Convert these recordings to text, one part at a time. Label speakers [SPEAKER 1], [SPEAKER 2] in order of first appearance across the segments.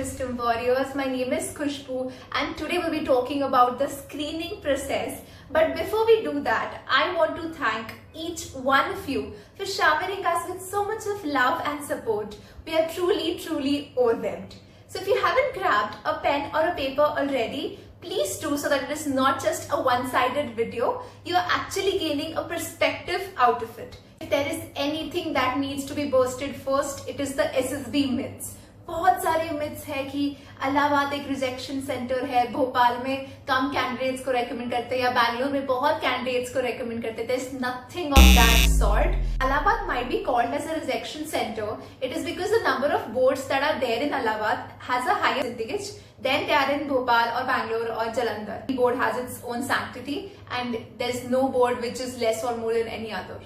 [SPEAKER 1] Wisdom Warriors. My name is Khushbu and today we'll be talking about the screening process. But before we do that, I want to thank each one of you for showering us with so much of love and support. We are truly overwhelmed. So if you haven't grabbed a pen or a paper already, please do, so that it is not just a one-sided video. You are actually gaining a perspective out of it. If there is anything that needs to be bursted first, it is the SSB myths. बहुत सारे myths है कि इलाहाबाद एक rejection centre है, भोपाल में कम candidates को recommend करते हैं या बैंगलोर में बहुत कैंडिडेट्स को रेकमेंड करते हैं. There is nothing of that sort. Allahabad might be called as a rejection center. It is because the number of boards that are there in Allahabad has a higher percentage than they are in Bhopal or Bangalore or Jalandhar. The board has its own sanctity and there is no board which is less or more than any other.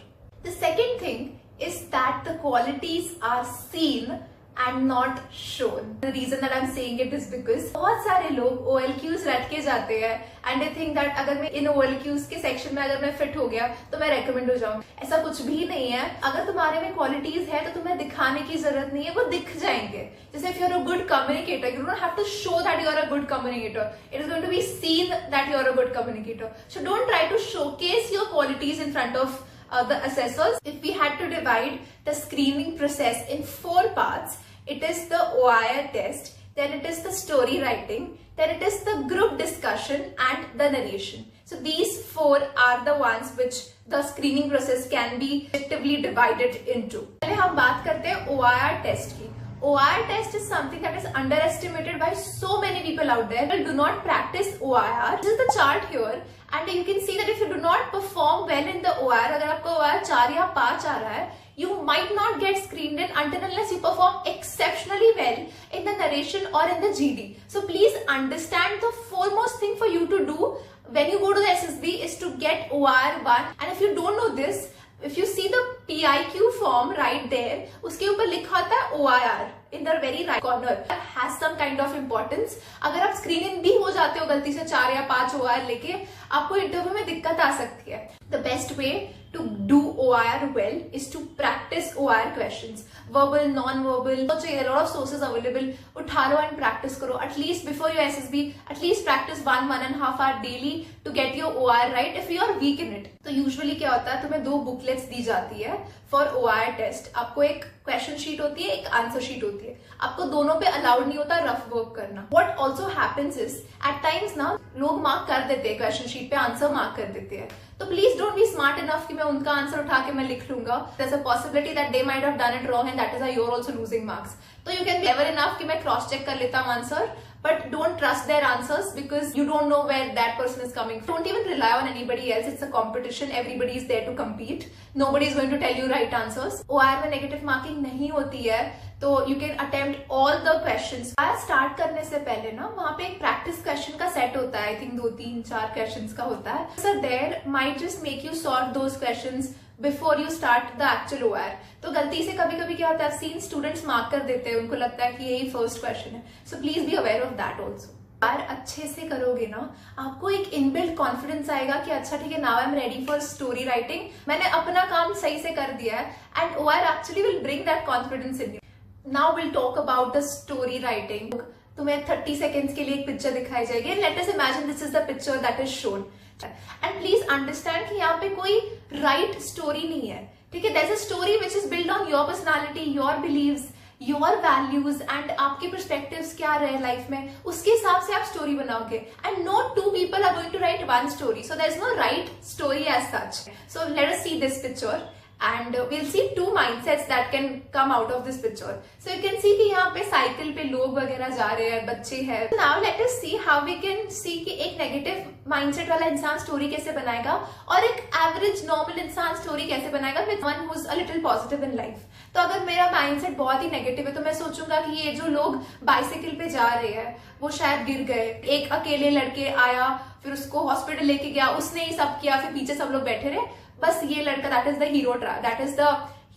[SPEAKER 1] The second thing is that the qualities are seen and not shown. The reason that I'm saying it is because बहुत सारे लोग OLQs रट के जाते हैं and they think that अगर मैं इन OLQs के सेक्शन में अगर मैं फिट हो गया तो मैं रेकमेंड हो जाऊँ. ऐसा कुछ भी नहीं है. अगर तुम्हारे में क्वालिटीज है तो तुम्हें दिखाने की जरूरत नहीं है, वो दिख जाएंगे. जैसे if you're a good communicator, you don't have to show that you're a good communicator. It is going to be seen that you're a good communicator. So don't try to showcase your qualities in front of the assessors. If we had to divide the screening process in 4 parts, it is the OIR test, then it is the story writing, then it is the group discussion and the narration. So these 4 are the ones which the screening process can be effectively divided into. पहले हम बात करते हैं OIR test की. OIR test is something that is underestimated by so many people out there. People do not practice OIR. This is the chart here and you can see that if you do not perform well in the OIR, अगर आपको OIR 4 या 5 आ रहा है, you might not get screened in until unless you perform exceptionally well in the narration or in the GD. So please understand, the foremost thing for you to do when you go to the SSB is to get OIR 1. And if you don't know this, if you see the PIQ form right there, उसके ऊपर लिखा होता है OIR in the very right corner. That has some kind of importance. अगर आप screening भी हो जाते हो गलती से 4 या 5 OIR लेके, आपको इंटरव्यू में दिक्कत आ सकती है. The best way to do OIR well is to practice OIR questions. Verbal, non-verbal, there are a lot of sources available. उठारो and practice करो. At least before your SSB, at least practice 1.5 hour daily to get your OIR right if you are weak in it. तो usually क्या होता है, तुम्हें 2 booklets दी जाती है for OIR test. आपको एक क्वेश्चन शीट होती है, एक आंसर शीट होती है. आपको दोनों पे अलाउड नहीं होता रफ वर्क करना. What also happens is at times ना लोग मार्क कर देते हैं क्वेश्चन शीट पे, आंसर मार्क कर देते हैं. तो please don't be smart enough कि मैं उनका आंसर उठा के मैं लिख लूंगा. There's a possibility that they might have done it wrong and that is why you're also losing marks. तो you can be clever enough कि मैं cross check कर लेता हूँ answer, but don't trust their answers because you don't know where that person is coming from. Don't even rely on anybody else. It's a competition. Everybody is there to compete. Nobody is going to tell you right answers. OIR में negative marking नहीं होती है, तो you can attempt all the questions. OIR start करने से पहले ना वहाँ पे एक practice question का set होता है. I think 2, 3, 4 questions का होता है. So there might just make you solve those questions before you start the actual OIR. तो गलती से कभी कभी क्या होता है, seen students mark कर देते हैं, उनको लगता है कि यही first question है. So please be aware of that also. OIR अच्छे से करोगे ना, आपको एक इनबिल्ट कॉन्फिडेंस आएगा कि अच्छा ठीक है, now I am ready for story writing, मैंने अपना काम सही से कर दिया है. And OIR actually will bring that confidence in you. Now will talk about the story writing. तुम्हें 30 सेकेंड्स के लिए एक पिक्चर दिखाई जाएगी. Let us imagine this is the picture that is shown. And please understand कि यहाँ पे कोई राइट स्टोरी नहीं है, ठीक है. There is a story which is build on your personality, your beliefs, your values and आपके पर्सपेक्टिव्स क्या रहे लाइफ में, उसके हिसाब से आप स्टोरी बनाओगे. And no 2 people are going to write 1 story, so there is no right story as such. So let us see this picture and we'll see 2 mindsets that can come out of this picture. So you can see कि यहाँ पे cycle पे लोग वगैरह जा रहे हैं, बच्चे हैं. Now let us see how we can see कि एक नेगेटिव माइंडसेट वाला इंसान स्टोरी कैसे बनाएगा और एक एवरेज नॉर्मल इंसान स्टोरी कैसे बनाएगा with one who is a little positive in life. तो अगर मेरा माइंडसेट बहुत ही नेगेटिव है तो मैं सोचूंगा कि ये जो लोग बाइसाइकिल पे जा रहे हैं वो शायद गिर गए, एक अकेले लड़के आया फिर उसको हॉस्पिटल लेके गया, उसने ही सब किया, फिर पीछे सब लोग बैठे रहे, बस ये लड़का that is the hero. That is the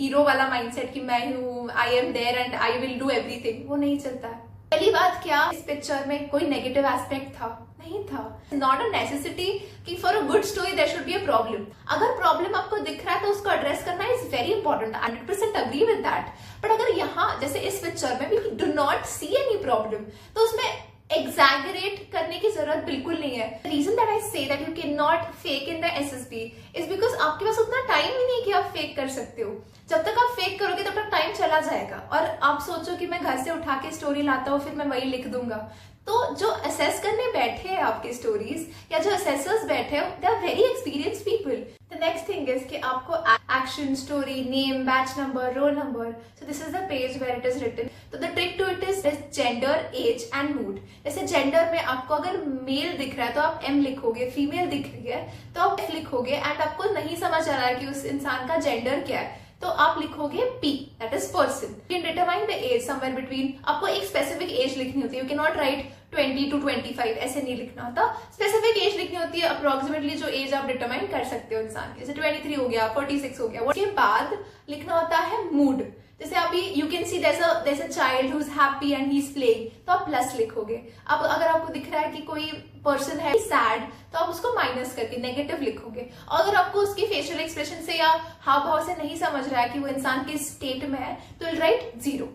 [SPEAKER 1] hero वाला माइंडसेट कि मैं हूँ, I am there and I will do everything. वो नहीं चलता है. पहली बात, क्या इस पिक्चर में कोई नेगेटिव एस्पेक्ट था? नहीं था. नॉट अ नेसेसिटी कि for a good story there should be a problem. अगर प्रॉब्लम आपको दिख रहा है तो उसको एड्रेस करना is very important. 100% agree with that. But अगर यहाँ जैसे इस पिक्चर में भी do not see any problem. तो उसमें एग्जैगरेट करने की जरूरत बिल्कुल नहीं है। Reason that I say that you can not fake in the SSB is because आपके पास उतना टाइम ही नहीं कि आप फेक कर सकते हो। जब तक आप फेक करोगे तब तक टाइम चला जाएगा और आप सोचो कि मैं घर से उठा के स्टोरी लाता हूँ फिर मैं वही लिख दूंगा। तो जो असेस करने बैठे हैं आपके स्टोरीज या जो असेसर्स बैठे हैं, they are very experience people. The next thing is कि आपको action, story, name, batch number, roll number, so this is the page where it is written. तो the trick to it is gender, age and mood. जैसे gender में आपको अगर mail दिख रहा है तो आप एम लिखोगे, फीमेल दिख रही है तो आप एफ लिखोगे, एंड आपको नहीं समझ आ रहा है कि उस इंसान का जेंडर क्या है तो आप लिखोगे P, that is person. You can determine the age somewhere between. आपको एक स्पेसिफिक एज लिखनी होती है। You cannot write 20 to 25 ऐसे नहीं लिखना होता। स्पेसिफिक एज लिखनी होती है, अप्रोक्सीमेटली जो एज आप डिटरमाइन कर सकते हो इंसान की, जैसे 23 हो गया, 46 हो गया। उसके बाद लिखना होता है मूड। जैसे अभी you can see there's a child who's happy and he's playing, तो आप प्लस लिखोगे। अब अगर आपको दिख रहा है कि कोई पर्सन है सैड तो आप उसको माइनस करके नेगेटिव लिखोगे। और अगर आपको उसकी फेशियल एक्सप्रेशन से या हाव भाव से नहीं समझ रहा है कि वो इंसान किस स्टेट में है तो विल राइट 0।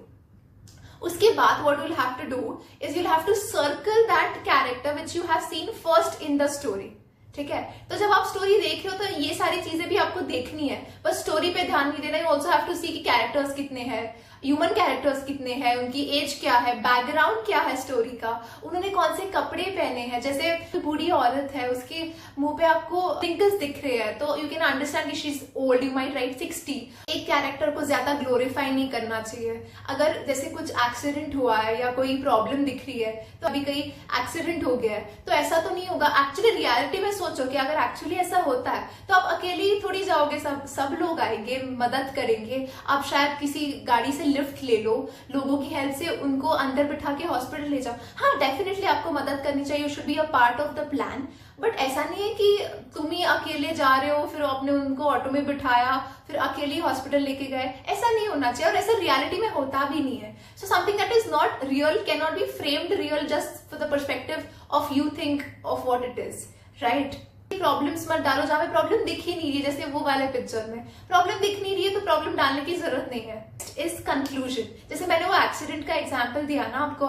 [SPEAKER 1] उसके बाद what you'll have to do is you'll have to circle that character which you have seen first in the story। ठीक है, तो जब आप स्टोरी देख रहे हो तो ये सारी चीजें भी आपको देखनी है, बस स्टोरी पे ध्यान नहीं देना। यू ऑल्सो हैव टू सी कि कैरेक्टर्स कितने हैं, ह्यूमन कैरेक्टर्स कितने हैं, उनकी एज क्या है, बैकग्राउंड क्या है स्टोरी का, उन्होंने कौन से कपड़े पहने हैं। जैसे बूढ़ी औरत है, उसके मुंह पे आपको पिंकल्स दिख रहे हैं तो यू कैन अंडरस्टैंड कि she is old, you might right 60। एक कैरेक्टर को ज्यादा ग्लोरीफाई नहीं करना चाहिए। अगर जैसे कुछ एक्सीडेंट हुआ है या कोई प्रॉब्लम दिख रही है तो अभी कहीं एक्सीडेंट हो गया है तो ऐसा तो नहीं होगा। एक्चुअली रियलिटी में सोचो कि अगर एक्चुअली ऐसा होता है तो आप अकेले ही थोड़ी जाओगे, सब लोग आएंगे, मदद करेंगे। आप शायद किसी गाड़ी से लिफ्ट ले लो, लोगों की हेल्प से उनको अंदर बिठा के हॉस्पिटल ले जाओ। हाँ, डेफिनेटली आपको मदद करनी चाहिए, you should be a part of the plan. But ऐसा नहीं है कि तुम ही अकेले जा रहे हो, फिर आपने उनको ऑटो में बिठाया, फिर अकेले हॉस्पिटल लेके गए। ऐसा नहीं होना चाहिए और ऐसा रियलिटी में होता भी नहीं है। So something that is not real can not be framed real just for the perspective of you think of what it is, right. Problems मत डालो जहां पे प्रॉब्लम दिख ही नहीं रही है। जैसे वो वाले पिक्चर में प्रॉब्लम दिख नहीं रही है तो प्रॉब्लम डालने की जरूरत नहीं है। इस कंक्लूजन, जैसे मैंने वो एक्सीडेंट का एग्जांपल दिया ना आपको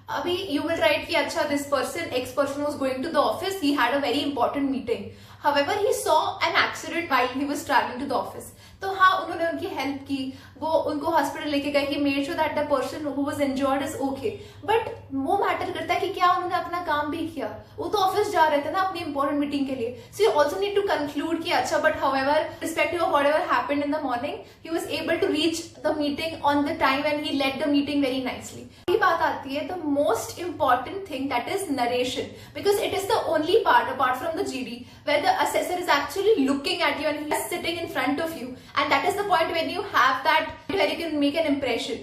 [SPEAKER 1] अभी यू विल राइट कि अच्छा this person X person was going to the office, he had a very important meeting, however he saw an accident while he was travelling to the office. तो हाँ, उन्होंने उनकी हेल्प की, वो उनको hospital लेके गए, he made sure that the person who was injured is okay. But वो मैटर करता है कि क्या उन्होंने अपना काम भी किया। वो तो ऑफिस जा रहे थे ना अपनी इंपॉर्टेंट मीटिंग के लिए। So you also need to conclude कि अच्छा but however respective of whatever happened in the morning he was able to reach the meeting on the time and he led the meeting very nicely. ये बात आती है the most important thing that is narration, because it is the only part apart from the GD where the assessor is actually looking at you and he is sitting in front of you, and that is the point when you have that where you can make an impression.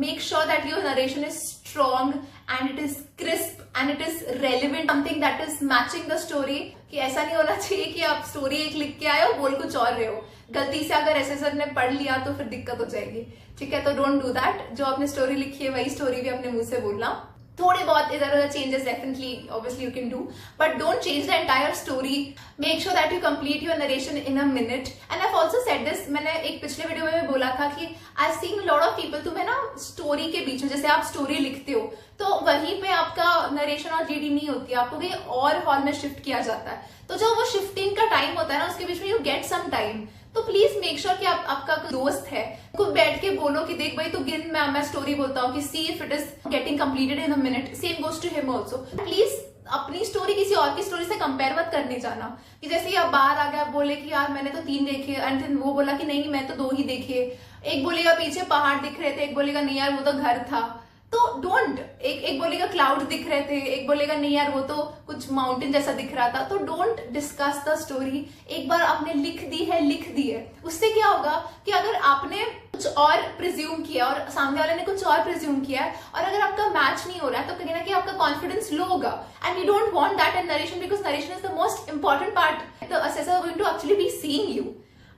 [SPEAKER 1] Make sure that your narration is strong and it is crisp and it is relevant, something that is matching the story। कि ऐसा नहीं होना चाहिए कि आप story एक लिख के आए हो बोल कुछ और रहे हो। गलती से अगर एसेसर ने पढ़ लिया तो फिर दिक्कत हो जाएगी, ठीक है। तो डोंट डू दैट। जो आपने स्टोरी लिखी है वही स्टोरी भी अपने मुंह से बोलना। थोड़े बहुत इधर उधर changes definitely obviously you can do, but don't change the entire story. Make sure that you complete your narration in a minute. And I also said this, मैंने एक पिछले वीडियो में बोला था कि I have seen lot of people, तुम्हें ना story के बीच में जैसे आप स्टोरी लिखते हो तो वहीं पे आपका नरेशन और जीडी नहीं होती है, आपको कहीं और हॉल में शिफ्ट किया जाता है। तो जब वो शिफ्टिंग का टाइम होता है ना उसके बीच में यू गेट सम टाइम। तो प्लीज मेक श्योर कि आपका दोस्त है को बैठ के बोलो कि देख भाई तू गिन, मैं स्टोरी बोलता हूँ कि see if it is getting completed in a minute. Same goes to him also. Please अपनी स्टोरी किसी और की स्टोरी से कंपेयर मत करने जाना कि जैसे ये बाहर आ गया बोले कि यार मैंने तो 3 देखे एंड देन वो बोला कि नहीं मैं तो 2 ही देखे। एक बोलेगा पीछे पहाड़ दिख रहे थे, एक बोलेगा नहीं यार वो तो घर था। तो डोंट, एक बोलेगा क्लाउड दिख रहे थे, एक बोलेगा नहीं यार वो तो कुछ माउंटेन जैसा दिख रहा था। तो डोंट डिस्कस द स्टोरी। एक बार आपने लिख दी है, उससे क्या होगा कि अगर आपने कुछ और प्रिज्यूम किया और सामने वाले ने कुछ और प्रिज्यूम किया है और अगर आपका मैच नहीं हो रहा है तो कहीं ना कहीं आपका कॉन्फिडेंस लो होगा। And you don't want that in narration because narration is the most important part the assessor going to actually be seeing you.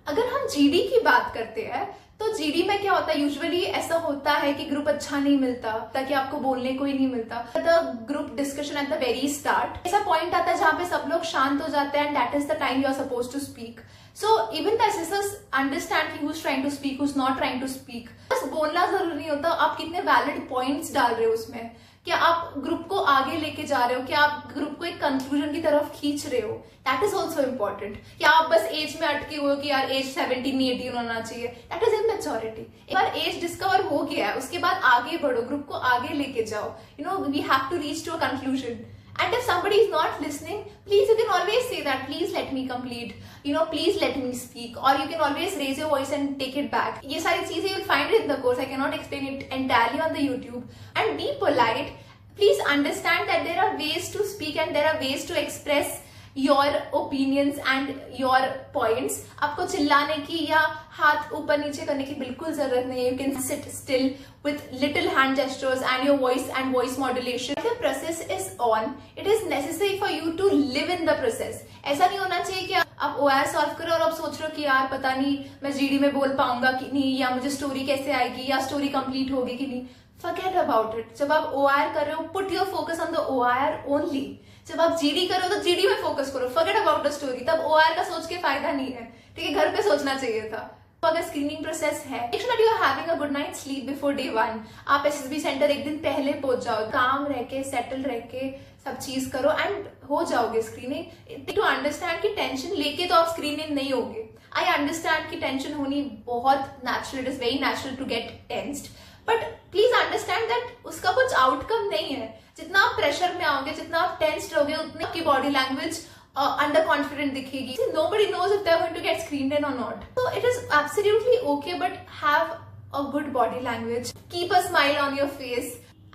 [SPEAKER 1] अगर हम जीडी की बात करते हैं तो जीडी में क्या होता है, यूजुअली ऐसा होता है कि ग्रुप अच्छा नहीं मिलता ताकि आपको बोलने को ही नहीं मिलता। The group discussion at the very start ऐसा पॉइंट आता है जहां पे सब लोग शांत हो जाते हैं and that is the time you are suppose to speak. So even the assessors understand who's trying to speak, who's not trying to speak. बस बोलना जरूरी नहीं होता, आप कितने वैलिड पॉइंट्स डाल रहे हो उसमें, क्या आप ग्रुप को आगे लेके जा रहे हो, क्या आप ग्रुप को एक कंक्लूजन की तरफ खींच रहे हो, दैट इज ऑल्सो इम्पोर्टेंट। क्या आप बस एज में अटके हुए हो कि यार एज 17-18 होना चाहिए, दैट इज इमेच्योरिटी। एक बार एज डिस्कवर हो गया है उसके बाद आगे बढ़ो, ग्रुप को आगे लेके जाओ। You know, we have to reach to a conclusion. And if somebody is not listening, please, you can always say that, please let me complete, you know, please let me speak, or you can always raise your voice and take it back. ये सारी चीजें you'll find it in the course. I cannot explain it entirely on the YouTube. And be polite. Please understand that there are ways to speak and there are ways to express your opinions and your points. आपको चिल्लाने की या हाथ ऊपर नीचे करने की बिल्कुल जरूरत नहीं है. You can sit still with little hand gestures and your voice and voice modulation. The process is on. It is necessary for you to live in the process. ऐसा नहीं होना चाहिए कि आप OR सॉल्व करो और आप सोच रहे हो कि यार पता नहीं मैं GD में बोल पाऊंगा कि नहीं, या मुझे स्टोरी कैसे आएगी, या स्टोरी कंप्लीट होगी कि नहीं. Forget about it. जब आप OR कर रहे हो, put your focus on the OR only. जब आप GD करो तो GD में फोकस करो. Forget about the story. तब OR का सोच के फायदा नहीं है. ठीक है, घर पे सोचना चाहिए था. तो अगर स्क्रीनिंग प्रोसेस है, make sure that you are having a good night's sleep before day 1. आप SSB सेंटर एक दिन पहले पहुंच जाओ, काम रह के सेटल रह के सब चीज करो एंड हो जाओगे स्क्रीनिंग. टू अंडरस्टैंड कि टेंशन लेके तो आप स्क्रीनिंग नहीं होगे. आई अंडरस्टैंड कि टेंशन होनी बहुत natural, it is very natural to get tensed, but please understand that उसका कुछ आउटकम नहीं है. जितना आप प्रेशर में आओगे, जितना आप टेंस्ड रहोगे, उतनी आपकी बॉडी लैंग्वेज अंडर कॉन्फिडेंट दिखेगी. Nobody knows if they're going to get screened in or not. So it is absolutely okay, but have a good body language. Keep a smile on your face.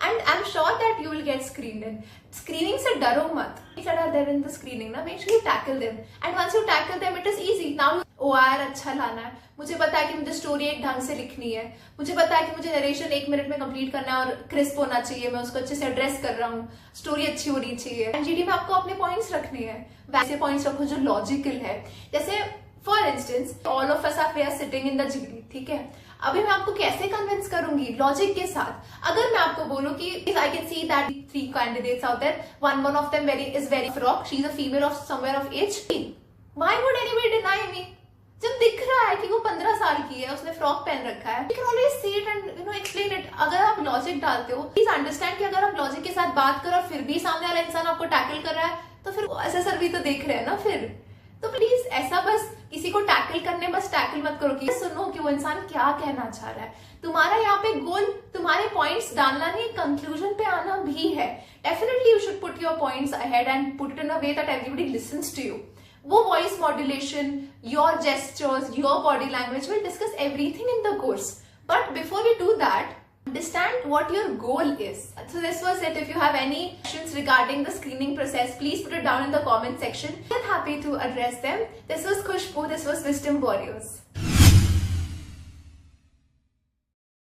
[SPEAKER 1] And I'm sure that you will get screened in. Screening से डरो मत. Things that are there in the screening ना, make sure you tackle them. And once you tackle them, it is easy. Now OR अच्छा लाना है. मुझे पता है कि मुझे स्टोरी एक ढंग से लिखनी है. मुझे पता है कि मुझे नरेशन 1 मिनट में कंप्लीट करना है और क्रिस्प होना चाहिए. मैं उसको अच्छे से एड्रेस कर रहा हूँ. स्टोरी अच्छी होनी चाहिए. GD में आपको अपने पॉइंट्स रखने हैं. वैसे पॉइंट्स रखो जो लॉजिकल है. जैसे for instance, all of us are sitting in the GD. ठीक है, अभी मैं आपको कैसे कन्विंस करूंगी? लॉजिक के साथ. अगर मैं आपको बोलूं कि I can see that 3 candidates out there, one of them is very frock, she is a female of somewhere of age. Why would anybody deny me? जब दिख रहा है कि वो 15 साल की है, उसने फ्रॉक पहन रखा है, you can always see it and you know explain it. अगर आप लॉजिक डालते हो, प्लीज अंडरस्टैंड कि अगर आप लॉजिक के साथ बात करो और फिर भी सामने वाला इंसान आपको टैकल कर रहा है, तो फिर असेसर भी तो देख रहे हैं ना फिर. तो प्लीज ऐसा बस किसी को टैकल करने बस टैकल मत करो कि सुनो कि वो इंसान क्या कहना चाह रहा है. तुम्हारा यहाँ पे गोल तुम्हारे पॉइंट्स डालना नहीं, कंक्लूजन पे आना भी है. Definitely you should put your points ahead and put it in a way that everybody listens to you. वो voice modulation, your gestures, your body language, will discuss everything in the course. But before we do that, understand what your goal is. So this was it. If you have any questions regarding the screening process, please put it down in the comment section. I'm happy to address them. This was Khushbu. This was Wisdom Warriors.